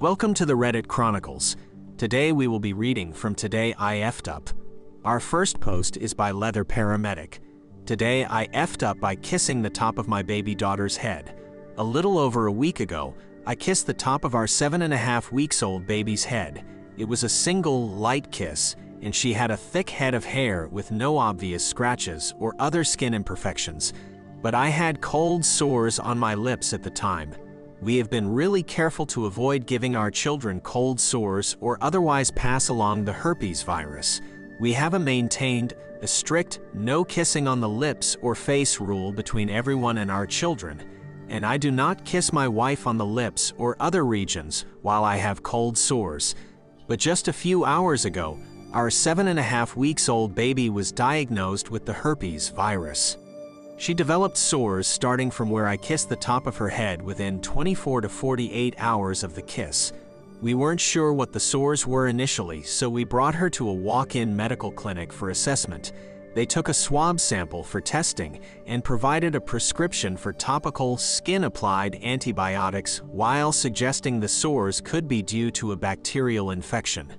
Welcome to the Reddit Chronicles. Today we will be reading from Today I F'd Up. Our first post is by Leather Paramedic. Today I F'd up by kissing the top of my baby daughter's head. A little over a week ago, I kissed the top of our 7.5 weeks old baby's head. It was a single, light kiss, and she had a thick head of hair with no obvious scratches or other skin imperfections. But I had cold sores on my lips at the time. We have been really careful to avoid giving our children cold sores or otherwise pass along the herpes virus. We have maintained a strict no kissing on the lips or face rule between everyone and our children, and I do not kiss my wife on the lips or other regions while I have cold sores. But just a few hours ago, our 7.5 weeks old baby was diagnosed with the herpes virus. She developed sores starting from where I kissed the top of her head within 24 to 48 hours of the kiss. We weren't sure what the sores were initially, so we brought her to a walk-in medical clinic for assessment. They took a swab sample for testing and provided a prescription for topical skin-applied antibiotics while suggesting the sores could be due to a bacterial infection.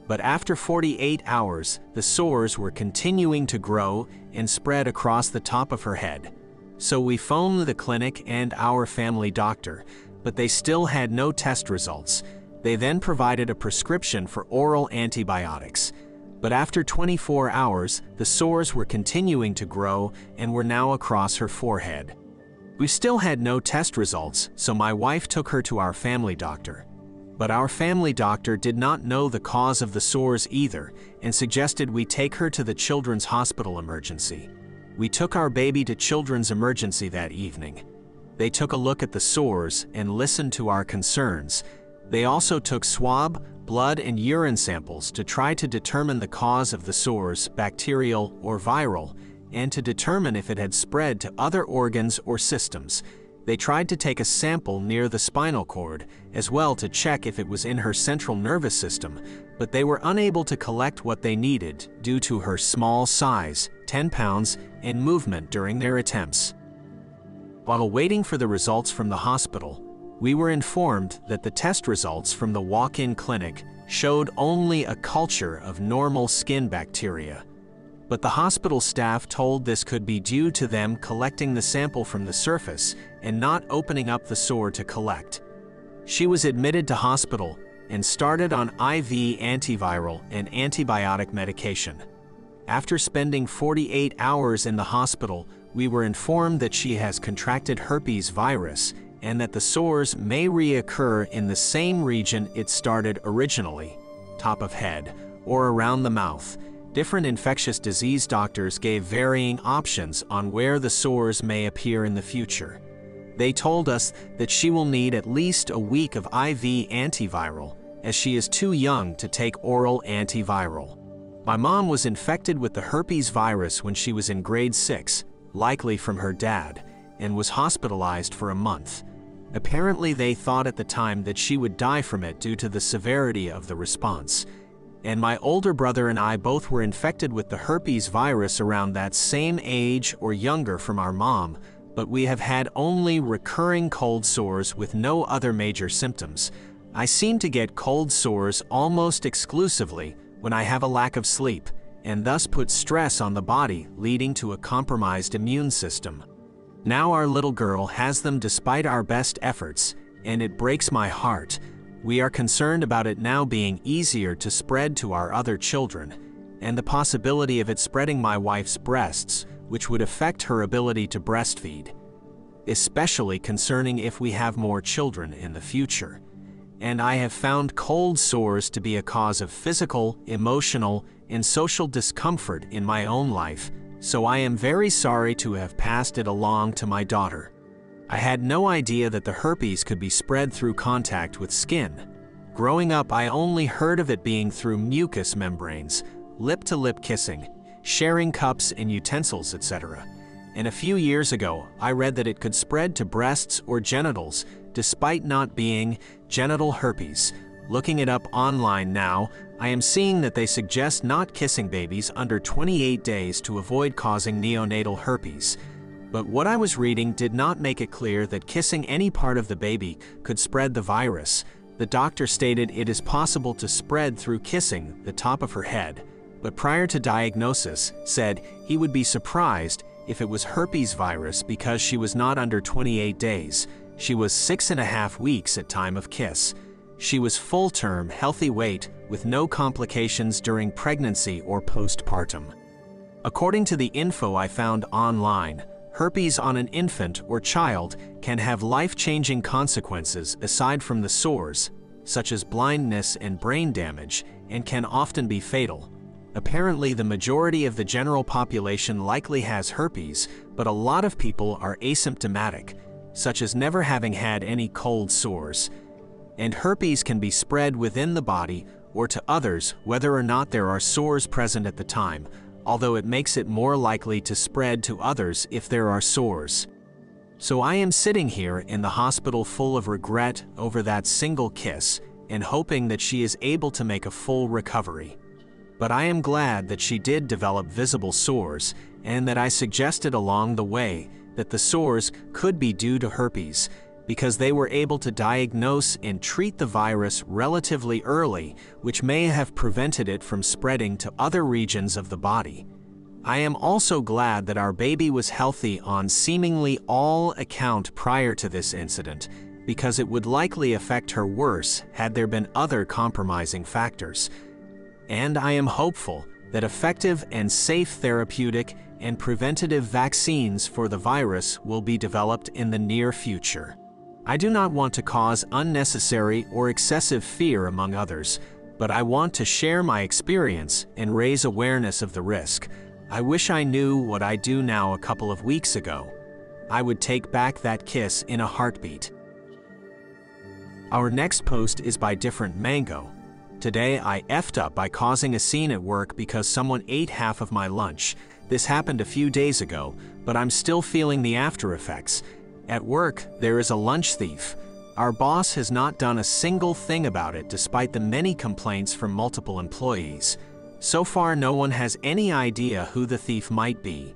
But after 48 hours, the sores were continuing to grow and spread across the top of her head. So we phoned the clinic and our family doctor, but they still had no test results. They then provided a prescription for oral antibiotics. But after 24 hours, the sores were continuing to grow and were now across her forehead. We still had no test results, so my wife took her to our family doctor. But our family doctor did not know the cause of the sores either and suggested we take her to the Children's Hospital emergency. We took our baby to Children's emergency that evening. They took a look at the sores and listened to our concerns. They also took swab, blood, and urine samples to try to determine the cause of the sores, bacterial or viral, and to determine if it had spread to other organs or systems. They tried to take a sample near the spinal cord as well to check if it was in her central nervous system, but they were unable to collect what they needed due to her small size, 10 pounds, and movement during their attempts. While waiting for the results from the hospital, we were informed that the test results from the walk-in clinic showed only a culture of normal skin bacteria. But the hospital staff told this could be due to them collecting the sample from the surface and not opening up the sore to collect. She was admitted to hospital and started on IV antiviral and antibiotic medication. After spending 48 hours in the hospital, we were informed that she has contracted herpes virus and that the sores may reoccur in the same region it started originally, top of head, or around the mouth. Different infectious disease doctors gave varying options on where the sores may appear in the future. They told us that she will need at least a week of IV antiviral, as she is too young to take oral antiviral. My mom was infected with the herpes virus when she was in grade 6, likely from her dad, and was hospitalized for a month. Apparently they thought at the time that she would die from it due to the severity of the response. And my older brother and I both were infected with the herpes virus around that same age or younger from our mom, but we have had only recurring cold sores with no other major symptoms. I seem to get cold sores almost exclusively when I have a lack of sleep, and thus put stress on the body, leading to a compromised immune system. Now our little girl has them despite our best efforts, and it breaks my heart. We are concerned about it now being easier to spread to our other children, and the possibility of it spreading my wife's breasts, which would affect her ability to breastfeed, especially concerning if we have more children in the future. And I have found cold sores to be a cause of physical, emotional, and social discomfort in my own life, so I am very sorry to have passed it along to my daughter. I had no idea that the herpes could be spread through contact with skin. Growing up, I only heard of it being through mucous membranes, lip-to-lip kissing, sharing cups and utensils, etc. And a few years ago, I read that it could spread to breasts or genitals, despite not being genital herpes. Looking it up online now, I am seeing that they suggest not kissing babies under 28 days to avoid causing neonatal herpes. But what I was reading did not make it clear that kissing any part of the baby could spread the virus. The doctor stated it is possible to spread through kissing the top of her head, but prior to diagnosis, said he would be surprised if it was herpes virus because she was not under 28 days. She was 6.5 weeks at time of kiss. She was full-term, healthy weight, with no complications during pregnancy or postpartum. According to the info I found online, herpes on an infant or child can have life-changing consequences aside from the sores, such as blindness and brain damage, and can often be fatal. Apparently, the majority of the general population likely has herpes, but a lot of people are asymptomatic, such as never having had any cold sores. And herpes can be spread within the body or to others whether or not there are sores present at the time, although it makes it more likely to spread to others if there are sores. So I am sitting here in the hospital full of regret over that single kiss and hoping that she is able to make a full recovery. But I am glad that she did develop visible sores and that I suggested along the way that the sores could be due to herpes, because they were able to diagnose and treat the virus relatively early, which may have prevented it from spreading to other regions of the body. I am also glad that our baby was healthy on seemingly all account prior to this incident, because it would likely affect her worse had there been other compromising factors. And I am hopeful that effective and safe therapeutic and preventative vaccines for the virus will be developed in the near future. I do not want to cause unnecessary or excessive fear among others, but I want to share my experience and raise awareness of the risk. I wish I knew what I do now a couple of weeks ago. I would take back that kiss in a heartbeat. Our next post is by Different Mango. Today I effed up by causing a scene at work because someone ate half of my lunch. This happened a few days ago, but I'm still feeling the after effects. At work, there is a lunch thief. Our boss has not done a single thing about it despite the many complaints from multiple employees. So far, no one has any idea who the thief might be.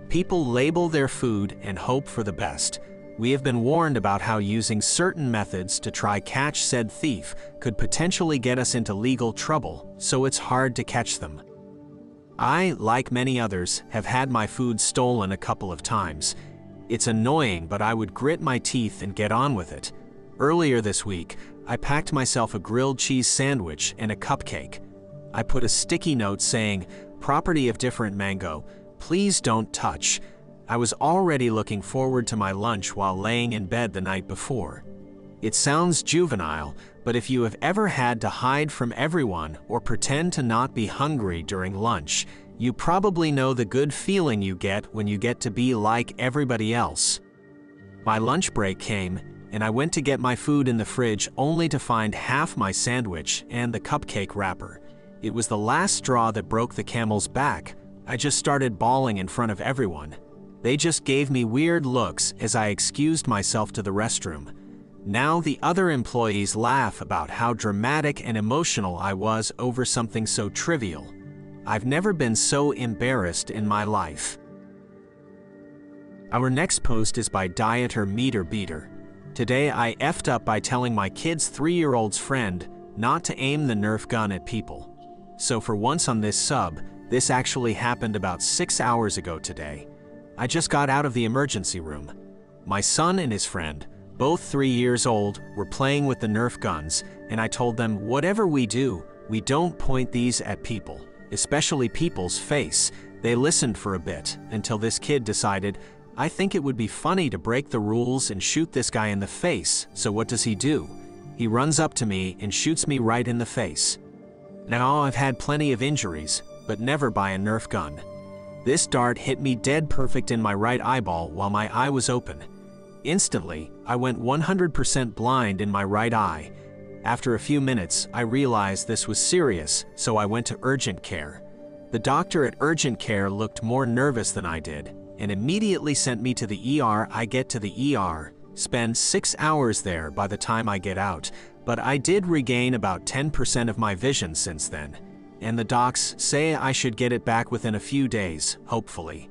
People label their food and hope for the best. We have been warned about how using certain methods to try catch said thief could potentially get us into legal trouble, so it's hard to catch them. I, like many others, have had my food stolen a couple of times. It's annoying, but I would grit my teeth and get on with it. Earlier this week, I packed myself a grilled cheese sandwich and a cupcake. I put a sticky note saying, "Property of Different Mango, please don't touch." I was already looking forward to my lunch while laying in bed the night before. It sounds juvenile, but if you have ever had to hide from everyone or pretend to not be hungry during lunch, you probably know the good feeling you get when you get to be like everybody else. My lunch break came, and I went to get my food in the fridge only to find half my sandwich and the cupcake wrapper. It was the last straw that broke the camel's back. I just started bawling in front of everyone. They just gave me weird looks as I excused myself to the restroom. Now the other employees laugh about how dramatic and emotional I was over something so trivial. I've never been so embarrassed in my life. Our next post is by Dieter Meter Beater. Today I effed up by telling my kid's 3-year-old's friend not to aim the Nerf gun at people. So for once on this sub, this actually happened about 6 hours ago today. I just got out of the emergency room. My son and his friend, both 3 years old, were playing with the Nerf guns, and I told them, whatever we do, we don't point these at people, especially people's face. They listened for a bit, until this kid decided, I think it would be funny to break the rules and shoot this guy in the face, so what does he do? He runs up to me and shoots me right in the face. Now I've had plenty of injuries, but never by a Nerf gun. This dart hit me dead perfect in my right eyeball while my eye was open. Instantly, I went 100% blind in my right eye. After a few minutes, I realized this was serious, so I went to urgent care. The doctor at urgent care looked more nervous than I did, and immediately sent me to the ER. I get to the ER, spend 6 hours there by the time I get out, but I did regain about 10% of my vision since then. And the docs say I should get it back within a few days, hopefully.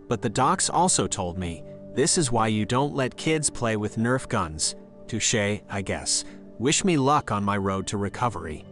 But the docs also told me, this is why you don't let kids play with Nerf guns. Touché, I guess. Wish me luck on my road to recovery.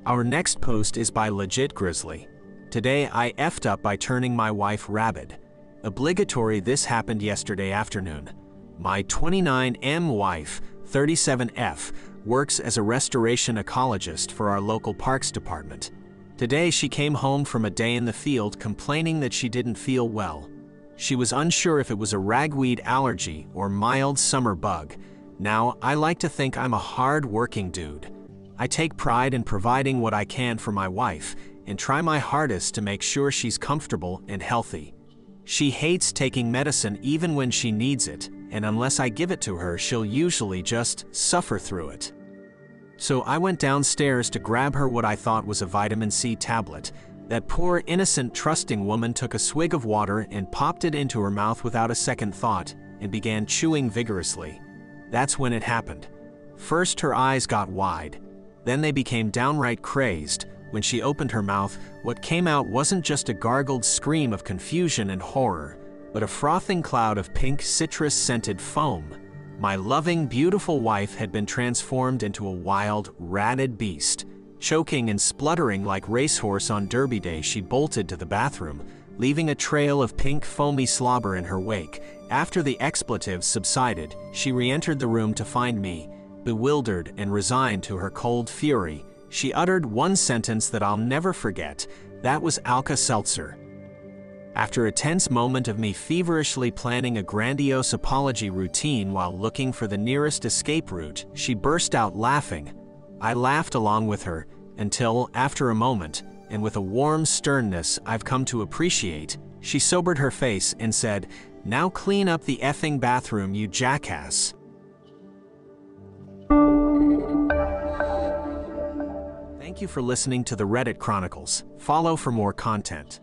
Our next post is by Legit Grizzly. Today I effed up by turning my wife Rabid. Obligatory, this happened yesterday afternoon. My 29M wife, 37F, works as a restoration ecologist for our local parks department. Today she came home from a day in the field complaining that she didn't feel well. She was unsure if it was a ragweed allergy or mild summer bug. Now, I like to think I'm a hard-working dude. I take pride in providing what I can for my wife and try my hardest to make sure she's comfortable and healthy. She hates taking medicine even when she needs it, and unless I give it to her, she'll usually just suffer through it. So I went downstairs to grab her what I thought was a vitamin C tablet. That poor, innocent, trusting woman took a swig of water and popped it into her mouth without a second thought and began chewing vigorously. That's when it happened. First her eyes got wide, then they became downright crazed. When she opened her mouth, what came out wasn't just a gargled scream of confusion and horror, but a frothing cloud of pink citrus-scented foam. My loving, beautiful wife had been transformed into a wild, ratted beast. Choking and spluttering like racehorse on Derby Day, she bolted to the bathroom, leaving a trail of pink, foamy slobber in her wake. After the expletives subsided, she re-entered the room to find me, bewildered and resigned to her cold fury. She uttered one sentence that I'll never forget. That was Alka-Seltzer. After a tense moment of me feverishly planning a grandiose apology routine while looking for the nearest escape route, she burst out laughing. I laughed along with her, until, after a moment, and with a warm sternness I've come to appreciate, she sobered her face and said, "Now clean up the effing bathroom, you jackass." Thank you for listening to the Reddit Chronicles. Follow for more content.